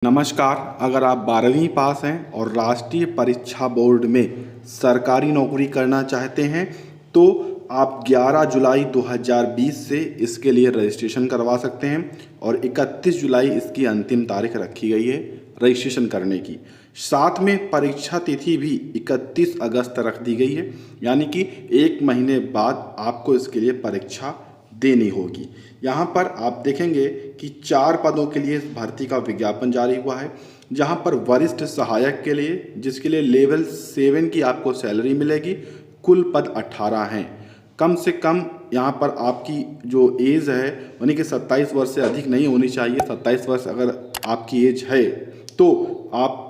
नमस्कार। अगर आप 12वीं पास हैं और राष्ट्रीय परीक्षा बोर्ड में सरकारी नौकरी करना चाहते हैं तो आप 11 जुलाई 2020 से इसके लिए रजिस्ट्रेशन करवा सकते हैं और 31 जुलाई इसकी अंतिम तारीख रखी गई है रजिस्ट्रेशन करने की। साथ में परीक्षा तिथि भी 31 अगस्त रख दी गई है, यानी कि एक महीने बाद आपको इसके लिए परीक्षा देनी होगी। यहाँ पर आप देखेंगे कि 4 पदों के लिए भर्ती का विज्ञापन जारी हुआ है, जहाँ पर वरिष्ठ सहायक के लिए, जिसके लिए लेवल 7 की आपको सैलरी मिलेगी। कुल पद 18 हैं। कम से कम यहाँ पर आपकी जो एज है यानी कि 27 वर्ष से अधिक नहीं होनी चाहिए। 27 वर्ष अगर आपकी एज है तो आप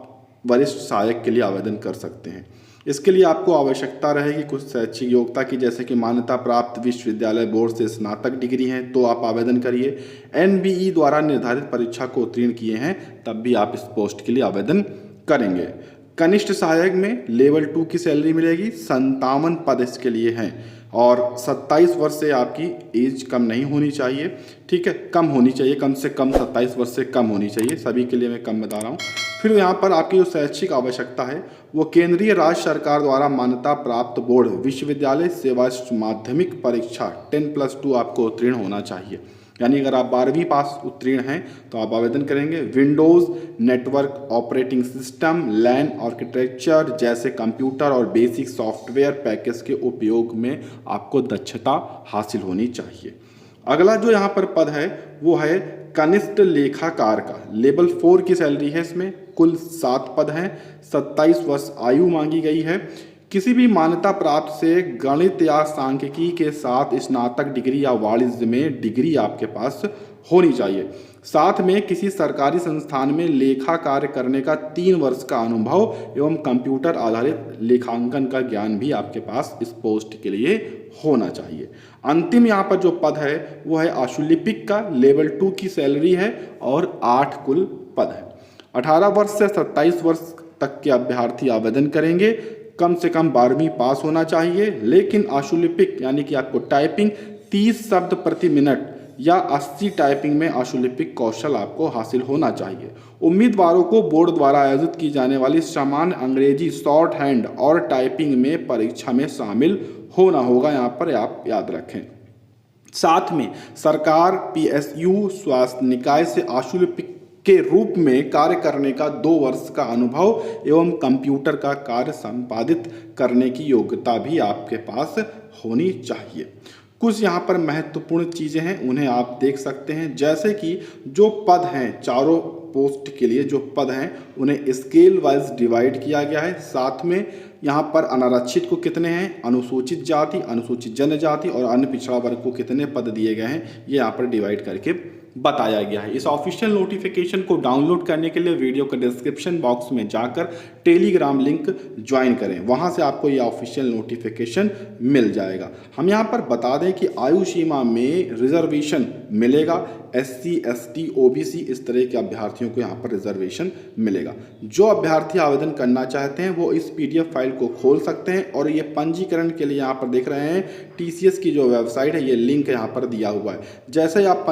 वरिष्ठ सहायक के लिए आवेदन कर सकते हैं। इसके लिए आपको आवश्यकता रहेगी कुछ शैक्षिक योग्यता की, जैसे कि मान्यता प्राप्त विश्वविद्यालय बोर्ड से स्नातक डिग्री है तो आप आवेदन करिए। एनबीई द्वारा निर्धारित परीक्षा को उत्तीर्ण किए हैं तब भी आप इस पोस्ट के लिए आवेदन करेंगे। कनिष्ठ सहायक में लेवल 2 की सैलरी मिलेगी। 57 पद इसके लिए हैं और 27 वर्ष से आपकी एज कम नहीं होनी चाहिए, ठीक है, कम होनी चाहिए, कम से कम 27 वर्ष से कम होनी चाहिए। सभी के लिए मैं कम बता रहा हूँ। फिर यहाँ पर आपकी जो शैक्षिक आवश्यकता है वो केंद्रीय राज्य सरकार द्वारा मान्यता प्राप्त बोर्ड विश्वविद्यालय सेवा माध्यमिक परीक्षा 10+2 आपको उत्तीर्ण होना चाहिए। यानी अगर आप 12वीं पास उत्तीर्ण हैं तो आप आवेदन करेंगे। Windows network operating system, LAN architecture जैसे कंप्यूटर और बेसिक सॉफ्टवेयर पैकेज के उपयोग में आपको दक्षता हासिल होनी चाहिए। अगला जो यहाँ पर पद है वो है कनिष्ठ लेखाकार का। लेवल 4 की सैलरी है इसमें। कुल 7 पद हैं। 27 वर्ष आयु मांगी गई है। किसी भी मान्यता प्राप्त से गणित या सांख्यिकी के साथ स्नातक डिग्री या वाणिज्य में डिग्री आपके पास होनी चाहिए। साथ में किसी सरकारी संस्थान में लेखा कार्य करने का 3 वर्ष का अनुभव एवं कंप्यूटर आधारित लेखांकन का ज्ञान भी आपके पास इस पोस्ट के लिए होना चाहिए। अंतिम यहाँ पर जो पद है वो है आशुलिपिक का। लेवल 2 की सैलरी है और 8 कुल पद है। 18 वर्ष से 27 वर्ष तक के अभ्यर्थी आवेदन करेंगे। कम से कम 12वीं पास होना चाहिए, लेकिन आशुलिपिक यानी कि आपको टाइपिंग 30 शब्द प्रति मिनट या 80 टाइपिंग में आशुलिपिक कौशल आपको हासिल होना चाहिए। उम्मीदवारों को बोर्ड द्वारा आयोजित की जाने वाली सामान्य अंग्रेजी, शॉर्ट हैंड और टाइपिंग में परीक्षा में शामिल होना होगा, यहाँ पर आप याद रखें। साथ में सरकार पीएसयू स्वास्थ्य निकाय से आशुलिपिक के रूप में कार्य करने का 2 वर्ष का अनुभव एवं कंप्यूटर का कार्य संपादित करने की योग्यता भी आपके पास होनी चाहिए। कुछ यहाँ पर महत्वपूर्ण चीज़ें हैं, उन्हें आप देख सकते हैं, जैसे कि जो पद हैं, चारों पोस्ट के लिए जो पद हैं उन्हें स्केल वाइज डिवाइड किया गया है। साथ में यहाँ पर अनारक्षित को कितने हैं, अनुसूचित जाति, अनुसूचित जनजाति और अन्य पिछड़ा वर्ग को कितने पद दिए गए हैं, ये यहाँ पर डिवाइड करके बताया गया है। इस ऑफिशियल नोटिफिकेशन को डाउनलोड करने के लिए वीडियो के डिस्क्रिप्शन बॉक्स में जाकर टेलीग्राम लिंक ज्वाइन करें, वहां से आपको ये ऑफिशियल नोटिफिकेशन मिल जाएगा। हम यहाँ पर बता दें कि आयु सीमा में रिजर्वेशन मिलेगा। SC, ST, OBC इस तरह के अभ्यर्थियों को यहाँ पर रिजर्वेशन मिलेगा। जो अभ्यर्थी आवेदन करना चाहते हैं वो इस PDF फाइल को खोल सकते हैं और ये पंजीकरण के लिए यहाँ पर देख रहे हैं TCS की जो वेबसाइट है, ये लिंक यहाँ पर दिया हुआ है। जैसे ही आप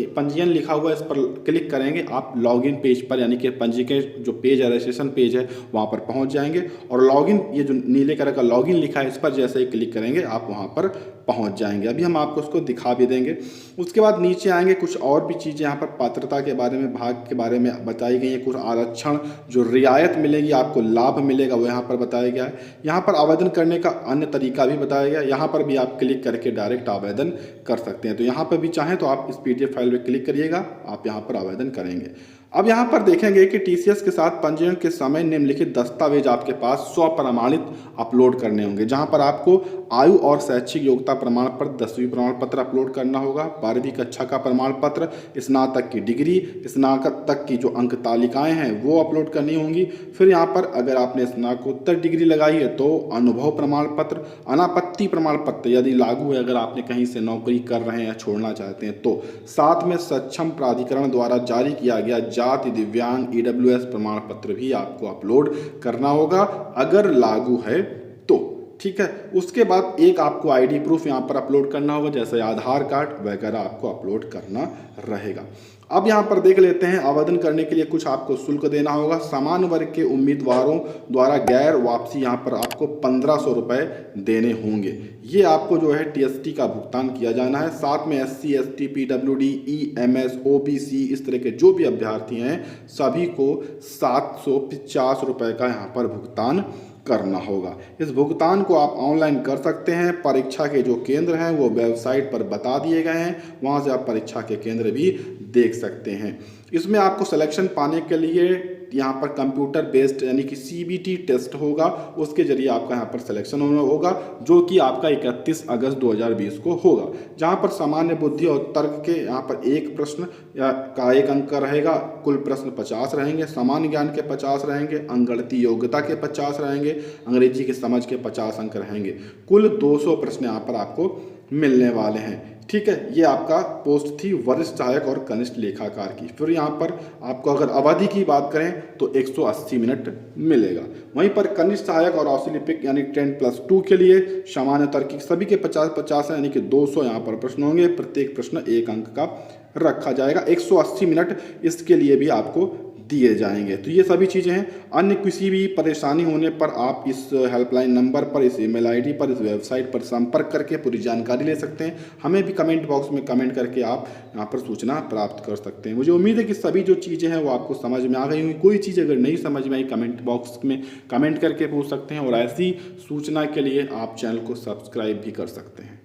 पंजीयन लिखा हुआ है इस पर क्लिक करेंगे, आप लॉगिन पेज पर यानी कि पंजीकरण जो पेज है, रजिस्ट्रेशन पेज है, वहाँ पर पहुँच जाएंगे और लॉगिन, ये जो नीले कलर का लॉगिन लिखा है इस पर जैसे ही क्लिक करेंगे आप वहाँ पर पहुँच जाएंगे। अभी हम आपको उसको दिखा भी देंगे। उसके बाद नीचे आएंगे, कुछ और भी चीज़ें यहाँ पर पात्रता के बारे में, भाग के बारे में बताई गई है। कुछ आरक्षण जो रियायत मिलेगी, आपको लाभ मिलेगा, वो यहाँ पर बताया गया है। यहाँ पर आवेदन करने का अन्य तरीका भी बताया गया है। यहाँ पर भी आप क्लिक करके डायरेक्ट आवेदन कर सकते हैं। तो यहाँ पर भी चाहें तो आप इस PDF फाइल पर क्लिक करिएगा, आप यहाँ पर आवेदन करेंगे। अब यहाँ पर देखेंगे कि TCS के साथ पंजीयन के समय निम्नलिखित दस्तावेज आपके पास स्वप्रमाणित अपलोड करने होंगे, जहाँ पर आपको आयु और शैक्षिक योग्यता प्रमाण पत्र, 10वीं प्रमाण पत्र अपलोड करना होगा, 12वीं कक्षा का प्रमाण पत्र, स्नातक की डिग्री, स्नातक तक की जो अंक तालिकाएं हैं वो अपलोड करनी होंगी। फिर यहाँ पर अगर आपने स्नातकोत्तर डिग्री लगाई है तो अनुभव प्रमाण पत्र, अनापत्ति प्रमाण पत्र यदि लागू है, अगर आपने कहीं से नौकरी कर रहे हैं या छोड़ना चाहते हैं तो, साथ में सक्षम प्राधिकरण द्वारा जारी किया गया जाति दिव्यांग EWS प्रमाण पत्र भी आपको अपलोड करना होगा अगर लागू है तो, ठीक है। उसके बाद एक आपको आईडी प्रूफ यहाँ पर अपलोड करना होगा, जैसे आधार कार्ड वगैरह आपको अपलोड करना रहेगा। अब यहाँ पर देख लेते हैं, आवेदन करने के लिए कुछ आपको शुल्क देना होगा। सामान्य वर्ग के उम्मीदवारों द्वारा गैर वापसी यहाँ पर आपको 1500 रुपये देने होंगे। ये आपको जो है टीएसटी का भुगतान किया जाना है। साथ में SC ST PWD EMS OBC इस तरह के जो भी अभ्यर्थी हैं सभी को 750 रुपये का यहाँ पर भुगतान करना होगा। इस भुगतान को आप ऑनलाइन कर सकते हैं। परीक्षा के जो केंद्र हैं वो वेबसाइट पर बता दिए गए हैं, वहाँ से आप परीक्षा के केंद्र भी देख सकते हैं। इसमें आपको सिलेक्शन पाने के लिए यहाँ पर कंप्यूटर बेस्ड यानी कि CBT टेस्ट होगा, उसके जरिए आपका यहाँ पर सिलेक्शन होगा, जो कि आपका 31 अगस्त 2020 को होगा। जहाँ पर सामान्य बुद्धि और तर्क के यहाँ पर एक प्रश्न का 1 अंक रहेगा, कुल प्रश्न 50 रहेंगे, सामान्य ज्ञान के 50 रहेंगे, अंकगणितीय योग्यता के 50 रहेंगे, अंग्रेजी के समझ के 50 अंक रहेंगे। कुल 200 प्रश्न यहाँ पर आपको मिलने वाले हैं। ठीक है, ये आपका पोस्ट थी वरिष्ठ सहायक और कनिष्ठ लेखाकार की। फिर यहाँ पर आपको अगर अवधि की बात करें तो 180 मिनट मिलेगा। वहीं पर कनिष्ठ सहायक और औसलिपिक यानी 10+2 के लिए सामान्य तार्किक सभी के 50-50 यानी कि 200 यहाँ पर प्रश्न होंगे, प्रत्येक प्रश्न 1 अंक का रखा जाएगा। 180 मिनट इसके लिए भी आपको दिए जाएंगे। तो ये सभी चीज़ें हैं। अन्य किसी भी परेशानी होने पर आप इस हेल्पलाइन नंबर पर, इस ईमेल आईडी पर, इस वेबसाइट पर संपर्क करके पूरी जानकारी ले सकते हैं। हमें भी कमेंट बॉक्स में कमेंट करके आप यहाँ पर सूचना प्राप्त कर सकते हैं। मुझे उम्मीद है कि सभी जो चीज़ें हैं वो आपको समझ में आ गई होंगी। कोई चीज़ अगर नहीं समझ में आई कमेंट बॉक्स में कमेंट करके पूछ सकते हैं, और ऐसी सूचना के लिए आप चैनल को सब्सक्राइब भी कर सकते हैं।